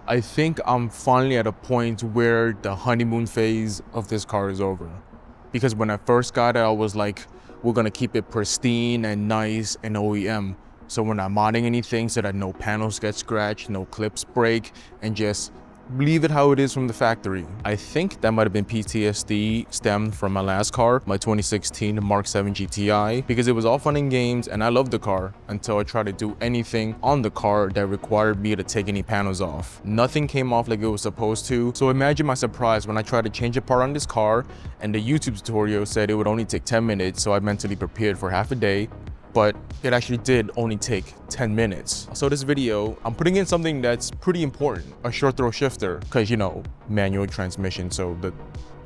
I think I'm finally at a point where the honeymoon phase of this car is over. Because when I first got it, I was like, we're gonna keep it pristine and nice and OEM. So we're not modding anything so that no panels get scratched, no clips break, and just leave it how it is from the factory. I think that might have been PTSD stemmed from my last car, my 2016 Mark 7 GTI, because it was all fun and games and I loved the car until I tried to do anything on the car that required me to take any panels off. Nothing came off like it was supposed to, so imagine my surprise when I tried to change a part on this car and the YouTube tutorial said it would only take 10 minutes, so I mentally prepared for half a day. But it actually did only take 10 minutes. So this video, I'm putting in something that's pretty important, a short throw shifter, because you know, manual transmission, so the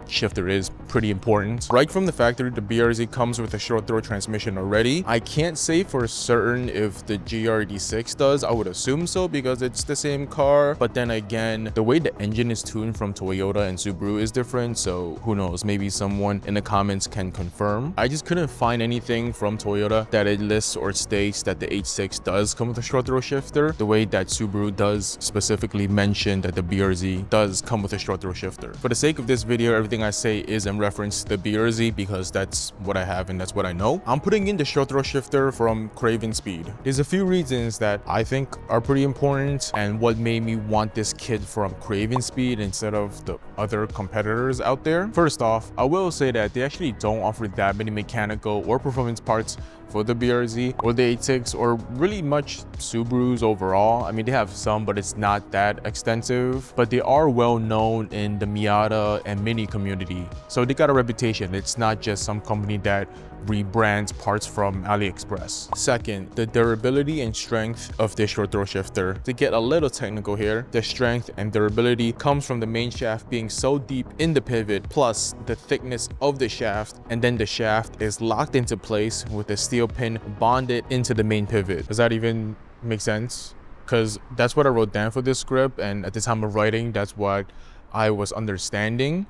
shifter is pretty important. Right from the factory, the BRZ comes with a short throw transmission already. I can't say for certain if the GRD6 does. I would assume so because it's the same car, but then again, the way the engine is tuned from Toyota and Subaru is different, so who knows, maybe someone in the comments can confirm. I just couldn't find anything from Toyota that it lists or states that the H6 does come with a short throw shifter, the way that Subaru does specifically mention that the BRZ does come with a short throw shifter. For the sake of this video, everything I say is in reference to the BRZ because that's what I have and that's what I know. I'm putting in the short throw shifter from CravenSpeed. There's a few reasons that I think are pretty important and what made me want this kit from CravenSpeed instead of the other competitors out there. First off, I will say that they actually don't offer that many mechanical or performance parts for the BRZ or the H6 or really much Subarus overall. I mean, they have some, but it's not that extensive, but they are well known in the Miata and Mini community. So they got a reputation. It's not just some company that rebrands parts from AliExpress. Second, the durability and strength of this short throw shifter. To get a little technical here, the strength and durability comes from the main shaft being so deep in the pivot, plus the thickness of the shaft, and then the shaft is locked into place with a steel pin bonded into the main pivot. Does that even make sense? Because that's what I wrote down for this script, and at the time of writing, that's what I was understanding.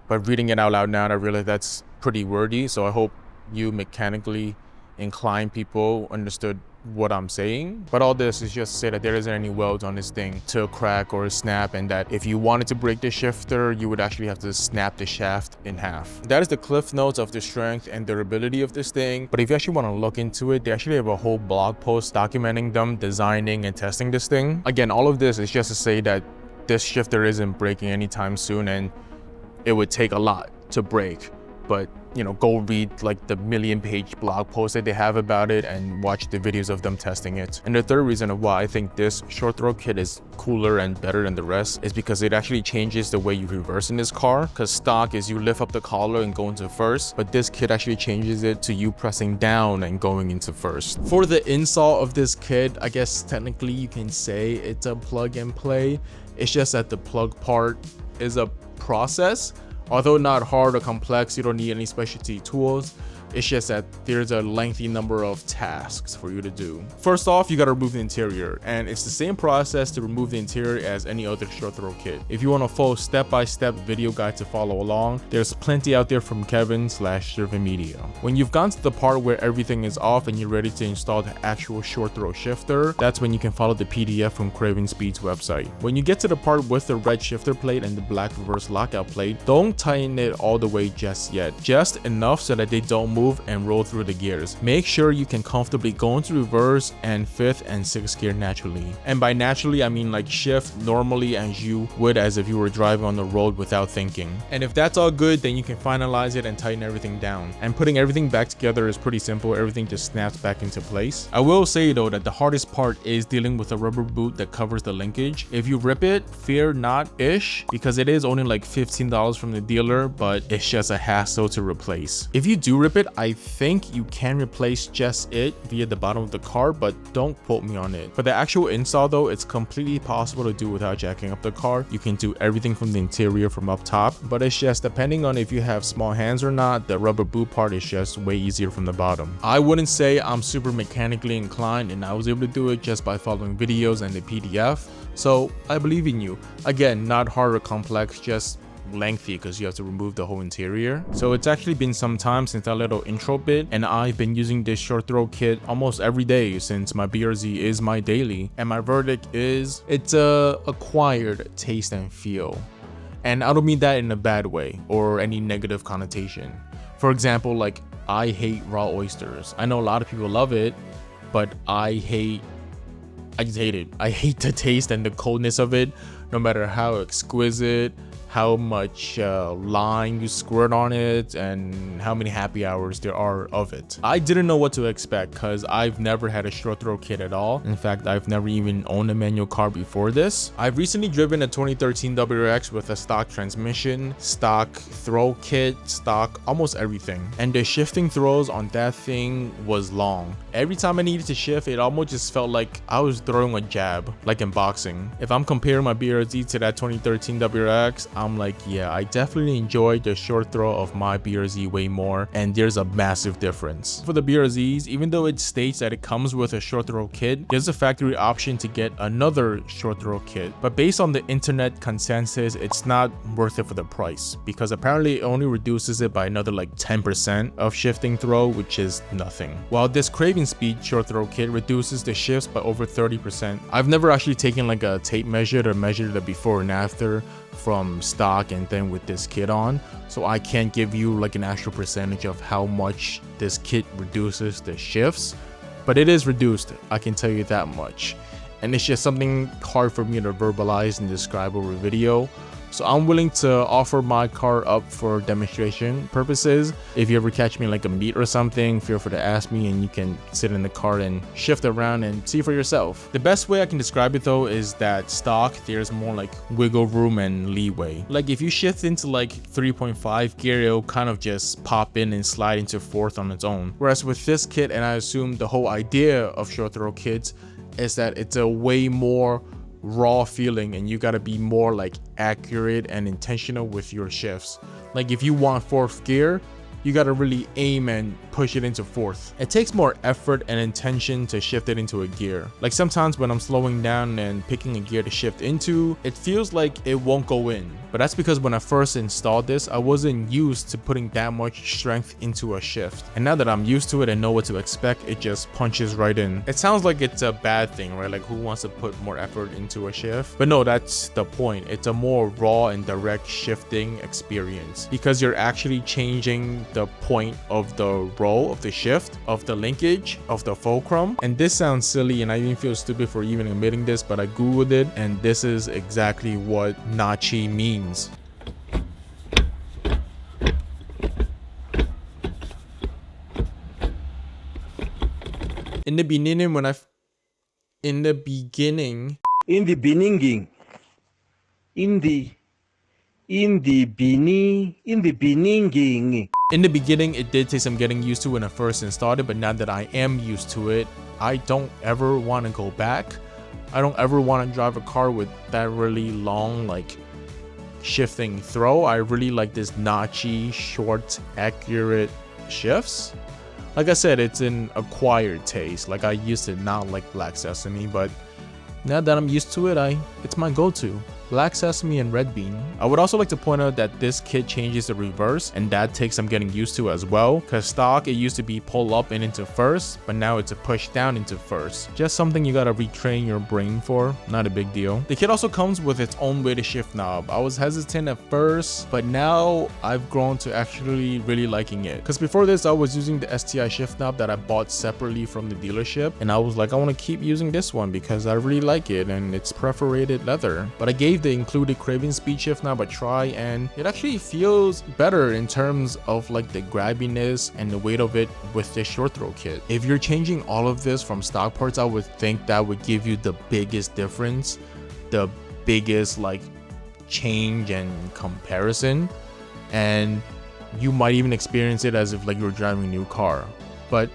But reading it out loud now, I realize that's pretty wordy, so I hope you mechanically inclined people understood what I'm saying. But all this is just to say that there isn't any welds on this thing to crack or snap, and that if you wanted to break the shifter, you would actually have to snap the shaft in half. That is the cliff notes of the strength and durability of this thing. But if you actually want to look into it, they actually have a whole blog post documenting them designing and testing this thing. Again, all of this is just to say that this shifter isn't breaking anytime soon, and it would take a lot to break. But you know, go read like the million-page blog post that they have about it and watch the videos of them testing it. And the third reason of why I think this short throw kit is cooler and better than the rest is because it actually changes the way you reverse in this car. Because stock is you lift up the collar and go into first, but this kit actually changes it to you pressing down and going into first. For the install of this kit, I guess technically you can say it's a plug and play. It's just that the plug part is a process. Although not hard or complex, you don't need any specialty tools. It's just that there's a lengthy number of tasks for you to do. First off, you gotta remove the interior, and it's the same process to remove the interior as any other short throw kit. If you want a full step-by-step video guide to follow along, there's plenty out there from Kevin/Servant Media. When you've gone to the part where everything is off and you're ready to install the actual short throw shifter, that's when you can follow the PDF from CravenSpeed's website. When you get to the part with the red shifter plate and the black reverse lockout plate, don't tighten it all the way just yet. Just enough so that they don't move and roll through the gears. Make sure you can comfortably go into reverse and 5th and 6th gear naturally. And by naturally, I mean like shift normally as you would as if you were driving on the road without thinking. And if that's all good, then you can finalize it and tighten everything down. And putting everything back together is pretty simple. Everything just snaps back into place. I will say though that the hardest part is dealing with a rubber boot that covers the linkage. If you rip it, fear not-ish, because it is only like $15 from the dealer, but it's just a hassle to replace. If you do rip it, I think you can replace just it via the bottom of the car, but don't quote me on it. For the actual install though, it's completely possible to do without jacking up the car. You can do everything from the interior from up top, but it's just depending on if you have small hands or not, the rubber boot part is just way easier from the bottom. I wouldn't say I'm super mechanically inclined, and I was able to do it just by following videos and the PDF, so I believe in you. Again, not hard or complex, just lengthy because you have to remove the whole interior. So it's actually been some time since that little intro bit, and I've been using this short throw kit almost every day since my BRZ is my daily, and my verdict is it's a acquired taste and feel. And I don't mean that in a bad way or any negative connotation. For example, like, I hate raw oysters. I know a lot of people love it, but I just hate it. I hate the taste and the coldness of it, no matter how exquisite, how much lime you squirt on it, and how many happy hours there are of it. I didn't know what to expect because I've never had a short throw kit at all. In fact, I've never even owned a manual car before this. I've recently driven a 2013 WRX with a stock transmission, stock throw kit, stock almost everything. And the shifting throws on that thing was long. Every time I needed to shift, it almost just felt like I was throwing a jab, like in boxing. If I'm comparing my BRZ to that 2013 WRX, I'm like, yeah, I definitely enjoyed the short throw of my BRZ way more, and there's a massive difference. For the BRZs, even though it states that it comes with a short throw kit, there's a factory option to get another short throw kit. But based on the internet consensus, it's not worth it for the price, because apparently it only reduces it by another like 10% of shifting throw, which is nothing. While this CravenSpeed short throw kit reduces the shifts by over 30%. I've never actually taken like a tape measure to measure the before and after from stock and then with this kit on, so I can't give you like an actual percentage of how much this kit reduces the shifts, but it is reduced, I can tell you that much. And it's just something hard for me to verbalize and describe over video. So I'm willing to offer my car up for demonstration purposes. If you ever catch me like a meet or something, feel free to ask me and you can sit in the car and shift around and see for yourself. The best way I can describe it though is that stock, there's more like wiggle room and leeway. Like if you shift into like 3.5 gear, it'll kind of just pop in and slide into fourth on its own. Whereas with this kit, and I assume the whole idea of short throw kits is that it's a way more raw feeling, and you got to be more like accurate and intentional with your shifts. Like if you want fourth gear, you got to really aim and push it into fourth. It takes more effort and intention to shift it into a gear. Like sometimes when I'm slowing down and picking a gear to shift into, it feels like it won't go in. But that's because when I first installed this, I wasn't used to putting that much strength into a shift. And now that I'm used to it and know what to expect, it just punches right in. It sounds like it's a bad thing, right? Like who wants to put more effort into a shift? But no, that's the point. It's a more raw and direct shifting experience because you're actually changing the point of the roll of the shift, of the linkage, of the fulcrum. And this sounds silly and I even feel stupid for even admitting this, but I googled it and this is exactly what Nachi means. In the beginning, in the beginning, it did take some getting used to when I first installed it, but now that I am used to it, I don't ever want to go back. I don't ever want to drive a car with that really long, like, shifting throw. I really like this notchy, short, accurate shifts. Like I said, it's an acquired taste. Like I used to not like black sesame, but now that I'm used to it, it's my go-to. Black sesame and red bean. I would also like to point out that this kit changes the reverse, and that takes some getting used to as well, because stock it used to be pull up and into first, but now it's a push down into first. Just something you gotta retrain your brain for, not a big deal. The kit also comes with its own way to shift knob. I was hesitant at first, but now I've grown to actually really liking it, because before this I was using the STI shift knob that I bought separately from the dealership, and I was like, I want to keep using this one because I really like it and it's perforated leather. But I gave the included CravenSpeed shift knob a try, and it actually feels better in terms of like the grabbiness and the weight of it with this short throw kit. If you're changing all of this from stock parts, I would think that would give you the biggest difference, the biggest like change and comparison, and you might even experience it as if like you're driving a new car. But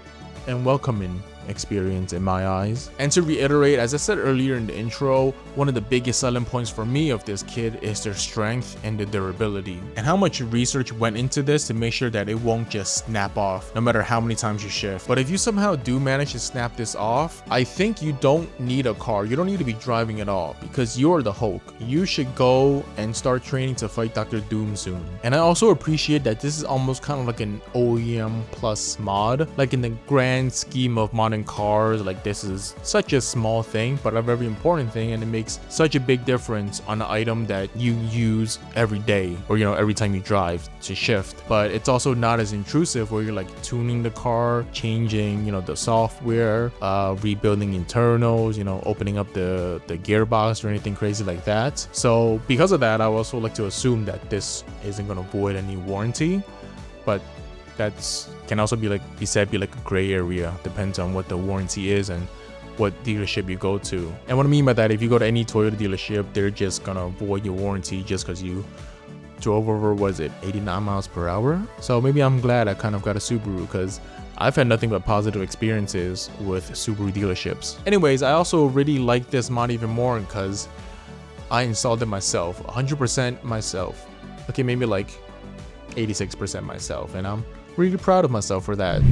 and welcome in experience in my eyes. And to reiterate, as I said earlier in the intro, one of the biggest selling points for me of this kit is their strength and the durability, and how much research went into this to make sure that it won't just snap off no matter how many times you shift. But if you somehow do manage to snap this off, I think you don't need a car. You don't need to be driving at all, because you're the Hulk. You should go and start training to fight Dr. Doom soon. And I also appreciate that this is almost kind of like an OEM plus mod. Like, in the grand scheme of modern cars, like, this is such a small thing but a very important thing, and it makes such a big difference on an item that you use every day, or every time you drive to shift. But it's also not as intrusive where you're like tuning the car, changing the software, rebuilding internals, opening up the gearbox or anything crazy like that. So because of that, I also like to assume that this isn't going to void any warranty, but that's can also be like a gray area. Depends on what the warranty is and what dealership you go to. And what I mean by that, if you go to any Toyota dealership, they're just gonna void your warranty just because you drove over, was it 89 miles per hour? So maybe I'm glad I kind of got a Subaru, because I've had nothing but positive experiences with Subaru dealerships. Anyways, I also really like this mod even more because I installed it myself, 100% myself. Okay, maybe like 86% myself, and I'm really proud of myself for that.